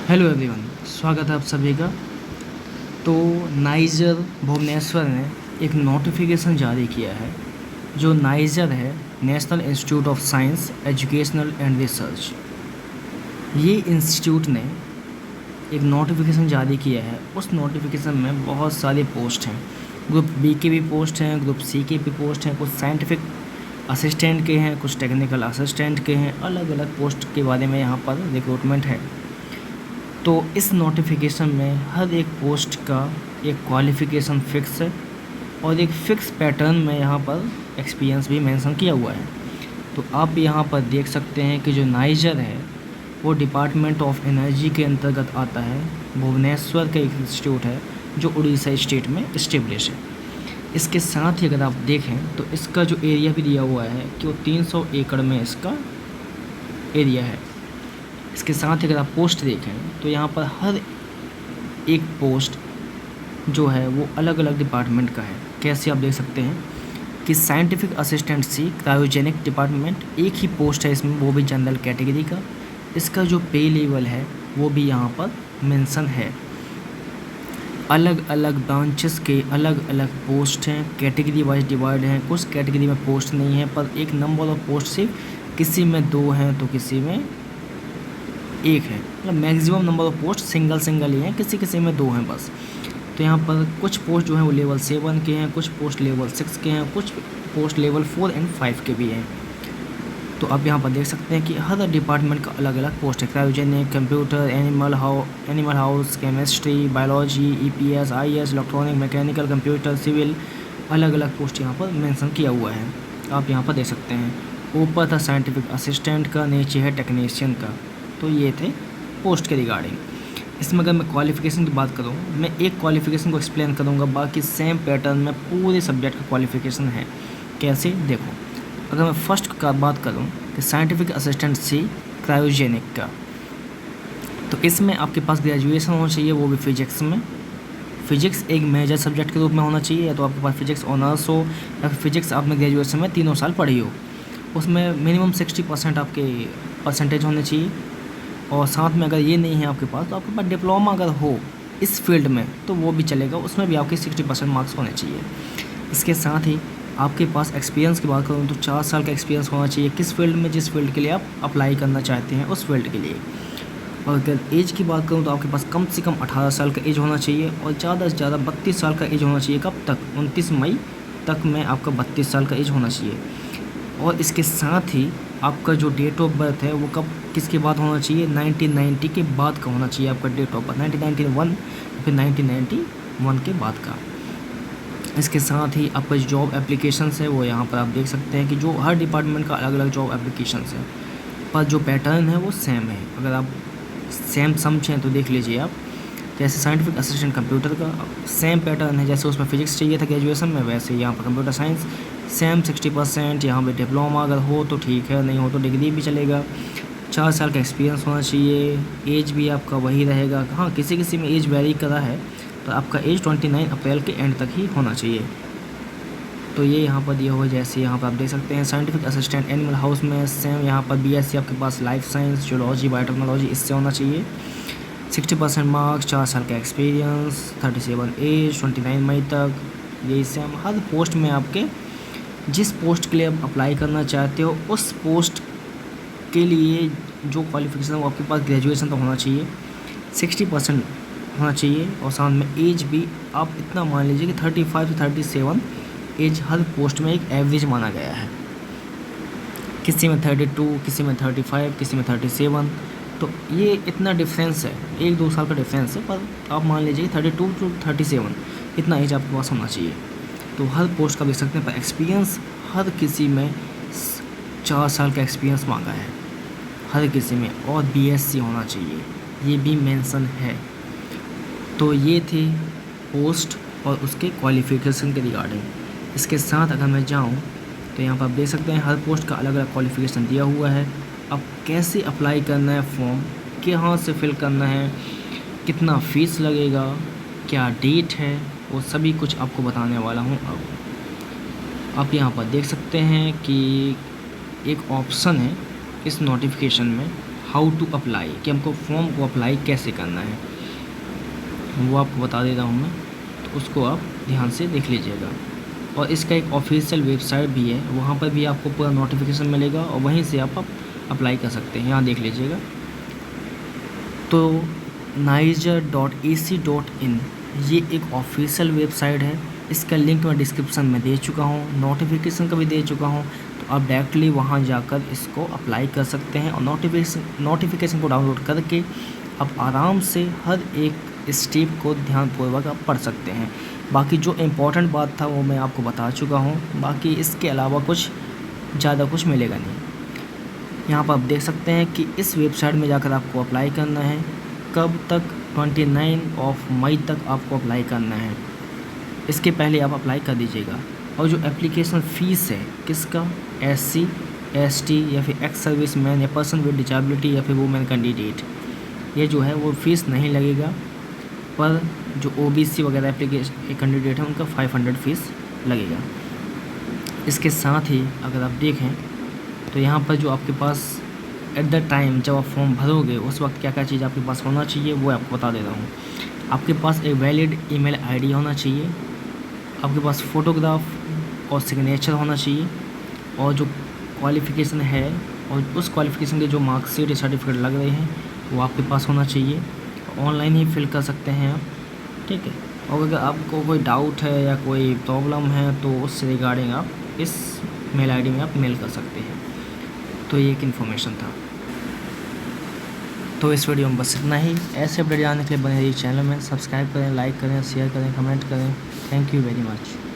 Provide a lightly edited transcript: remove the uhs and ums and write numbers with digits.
Hello everyone, स्वागत है आप सभी का। तो नाइजर भुवनेश्वर ने एक नोटिफिकेशन जारी किया है। जो नाइजर है, national institute of science educational and research, ये इंस्टीट्यूट ने एक नोटिफिकेशन जारी किया है। उस नोटिफिकेशन में बहुत सारे पोस्ट हैं। ग्रुप बी के भी पोस्ट हैं, ग्रुप सी के भी पोस्ट हैं, कुछ साइंटिफिक असिस्टेंट के हैं, कुछ टेक्निकल असिस्टेंट के हैं। अलग अलग पोस्ट के बारे में यहाँ पर रिक्रूटमेंट है। तो इस नोटिफिकेशन में हर एक पोस्ट का एक क्वालिफ़िकेशन फिक्स है और एक फ़िक्स पैटर्न में यहाँ पर एक्सपीरियंस भी मेंशन किया हुआ है। तो आप यहाँ पर देख सकते हैं कि जो नाइजर है वो डिपार्टमेंट ऑफ एनर्जी के अंतर्गत आता है। भुवनेश्वर का एक इंस्टीट्यूट है जो उड़ीसा स्टेट में इस्टेब्लिश है। इसके साथ ही अगर आप देखें तो इसका जो एरिया भी दिया हुआ है कि वो 300 एकड़ में इसका एरिया है। इसके साथ ही अगर आप पोस्ट देखें तो यहाँ पर हर एक पोस्ट जो है वो अलग अलग डिपार्टमेंट का है। कैसे आप देख सकते हैं कि scientific assistant C cryogenic department एक ही पोस्ट है इसमें, वो भी जनरल कैटेगरी का। इसका जो पे लेवल है वो भी यहाँ पर मेंशन है। अलग अलग ब्रांचेस के अलग अलग पोस्ट हैं, कैटेगरी वाइज डिवाइड हैं। कुछ कैटेगरी में पोस्ट नहीं है पर एक नंबर ऑफ पोस्ट सिर्फ किसी में 2 हैं तो किसी में 1 है। मतलब maximum number of post single ही हैं, किसी किसी में 2 हैं बस। तो यहाँ पर कुछ पोस्ट जो हैं वो लेवल 7 के हैं, कुछ पोस्ट लेवल 6 के हैं, कुछ पोस्ट लेवल 4 और 5 के भी हैं। तो आप यहाँ पर देख सकते हैं कि हर डिपार्टमेंट का अलग अलग पोस्ट है। Cryogenic, computer, animal house, chemistry, biology, EPS, IS, electronic, mechanical, computer, civil, अलग अलग पोस्ट यहाँ पर मेंशन किया हुआ है। आप यहाँ पर देख सकते हैं। ऊपर था साइंटिफिक असिस्टेंट का, नीचे है टेक्नीशियन का। तो ये थे पोस्ट के रिगार्डिंग। इसमें अगर मैं क्वालिफ़िकेशन की बात करूँ, मैं एक क्वालिफ़िकेशन को एक्सप्लेन करूँगा, बाकी सेम पैटर्न में पूरे सब्जेक्ट का क्वालिफ़िकेशन है। कैसे देखो, अगर मैं फर्स्ट का बात करूँ कि साइंटिफिक असिस्टेंट सी क्रायोजेनिक का, तो इसमें आपके पास ग्रेजुएशन होना चाहिए, वो भी फिजिक्स में। फिजिक्स एक मेजर सब्जेक्ट के रूप में होना चाहिए, या तो आपके पास फिजिक्स ऑनर्स हो या फिर फिजिक्स आपने ग्रेजुएशन में 3 साल पढ़ी हो। उसमें मिनिमम 60% आपके परसेंटेज होने चाहिए। और साथ में अगर ये नहीं है आपके पास, तो आपके पास डिप्लोमा अगर हो इस फील्ड में तो वो भी चलेगा, उसमें भी आपके 60% मार्क्स होने चाहिए। इसके साथ ही आपके पास एक्सपीरियंस की बात करूँ तो 4 साल का एक्सपीरियंस होना चाहिए किस फील्ड में, जिस फील्ड के लिए आप अप्लाई करना चाहते हैं उस फील्ड के लिए। और अगर एज की बात करूँ तो आपके पास कम से कम 18 साल का एज होना चाहिए और ज़्यादा से ज़्यादा 32 साल का एज होना चाहिए। कब तक? 29 मई तक में आपका 32 साल का एज होना चाहिए। और इसके साथ ही आपका जो डेट ऑफ बर्थ है वो कब, किसके बाद होना चाहिए? 1990 के बाद का होना चाहिए आपका डेट ऑफ बर्थ, 1991 फिर 1991 के बाद का। इसके साथ ही आपका जो जॉब एप्लीकेशंस है वो यहाँ पर आप देख सकते हैं कि जो हर डिपार्टमेंट का अलग अलग जॉब एप्लीकेशंस है, पर जो पैटर्न है वो सेम है। अगर आप सेम समझें तो देख लीजिए आप, जैसे साइंटिफिक असिस्टेंट कंप्यूटर का सेम पैटर्न है, जैसे उसमें फिजिक्स चाहिए था ग्रेजुएशन में, वैसे यहाँ पर कंप्यूटर साइंस सेम 60%। यहाँ पे डिप्लोमा अगर हो तो ठीक है, नहीं हो तो डिग्री भी चलेगा। 4 साल का एक्सपीरियंस होना चाहिए। एज भी आपका वही रहेगा। हाँ, किसी किसी में एज वेरी करा है, तो आपका एज 29 अप्रैल के एंड तक ही होना चाहिए। तो ये यहाँ पर दिया हुआ है, जैसे यहाँ पर आप देख सकते हैं साइंटिफिक असिस्टेंट एनिमल हाउस में सेम यहाँ पर BSc आपके पास लाइफ साइंस, जियोलॉजी, बायोटेक्नोलॉजी इससे होना चाहिए। 60% मार्क्स, 4 साल का एक्सपीरियंस, 37 एज, 29 मई तक। यही सेम हर पोस्ट में आपके जिस पोस्ट के लिए आप अप्लाई करना चाहते हो उस पोस्ट के लिए जो क्वालिफिकेशन है वो आपके पास ग्रेजुएशन तो होना चाहिए, 60% होना चाहिए। और साथ में एज भी आप इतना मान लीजिए कि 35 से 37 एज हर पोस्ट में एक एवरेज माना गया है। किसी में 32, किसी में 35, किसी में 37। तो ये इतना डिफरेंस है, 1-2 साल का डिफरेंस है, पर आप मान लीजिए 32 to 37 इतना एज आपके पास होना चाहिए। तो हर पोस्ट का देख सकते हैं, पर एक्सपीरियंस हर किसी में 4 साल का एक्सपीरियंस मांगा है हर किसी में, और BSc होना चाहिए, ये भी मेंशन है। तो ये थे पोस्ट और उसके क्वालिफ़िकेशन के रिगार्डिंग। इसके साथ अगर मैं जाऊँ तो यहाँ पर आप देख सकते हैं हर पोस्ट का अलग अलग क्वालिफ़िकेशन दिया हुआ है। अब कैसे अप्लाई करना है फॉर्म, कहाँ से फिल करना है, कितना फ़ीस लगेगा, क्या डेट है, वो सभी कुछ आपको बताने वाला हूँ। अब आप यहाँ पर देख सकते हैं कि एक ऑप्शन है इस नोटिफिकेशन में हाउ टू अप्लाई, कि हमको फॉर्म को अप्लाई कैसे करना है, वो आपको बता दे रहा हूँ मैं, तो उसको आप ध्यान से देख लीजिएगा। और इसका एक ऑफिशियल वेबसाइट भी है, वहाँ पर भी आपको पूरा नोटिफिकेशन मिलेगा और वहीं से आप अप्लाई कर सकते हैं। यहाँ देख लीजिएगा। तो niger.ac.in ये एक ऑफिशियल वेबसाइट है। इसका लिंक मैं डिस्क्रिप्शन में दे चुका हूँ, नोटिफिकेशन का भी दे चुका हूँ, तो आप डायरेक्टली वहाँ जाकर इसको अप्लाई कर सकते हैं और नोटिफिकेशन को डाउनलोड करके आप आराम से हर एक स्टेप को ध्यानपूर्वक आप पढ़ सकते हैं। बाकी जो इम्पोर्टेंट बात था वो मैं आपको बता चुका हूँ, बाकी इसके अलावा कुछ ज़्यादा कुछ मिलेगा नहीं। यहाँ पर आप देख सकते हैं कि इस वेबसाइट में जाकर आपको अप्लाई करना है। कब तक? 29 मई तक आपको अप्लाई करना है। इसके पहले आप अप्लाई कर दीजिएगा। और जो एप्लीकेशन फ़ीस है किसका, SC ST या फिर एक्स सर्विस मैन या पर्सन विद डिसेबिलिटी या फिर वुमेन कैंडिडेट, ये जो है वो फ़ीस नहीं लगेगा। पर जो OBC वगैरह एप्लीकेशन कैंडिडेट है उनका 500 फ़ीस लगेगा। इसके साथ ही अगर आप देखें तो यहाँ पर जो आपके पास एट द टाइम जब आप फॉर्म भरोगे उस वक्त क्या क्या चीज़ आपके पास होना चाहिए वो आपको बता दे रहा हूँ। आपके पास एक वैलिड ईमेल आईडी होना चाहिए, आपके पास फ़ोटोग्राफ और सिग्नेचर होना चाहिए, और जो क्वालिफ़िकेशन है और उस क्वालिफ़िकेशन के जो मार्कशीट या सर्टिफिकेट लग रहे हैं वो आपके पास होना चाहिए। ऑनलाइन ही फिल कर सकते हैं आप, ठीक है। और अगर आपको कोई डाउट है या कोई प्रॉब्लम है तो उससे रिगार्डिंग आप इस मेल आईडी में आप मेल कर सकते हैं। तो ये एक इन्फॉर्मेशन था। तो इस वीडियो में बस इतना ही। ऐसे अपडेट जानने के लिए बने रहिए चैनल में, सब्सक्राइब करें, लाइक करें, शेयर करें, कमेंट करें। Thank you very much.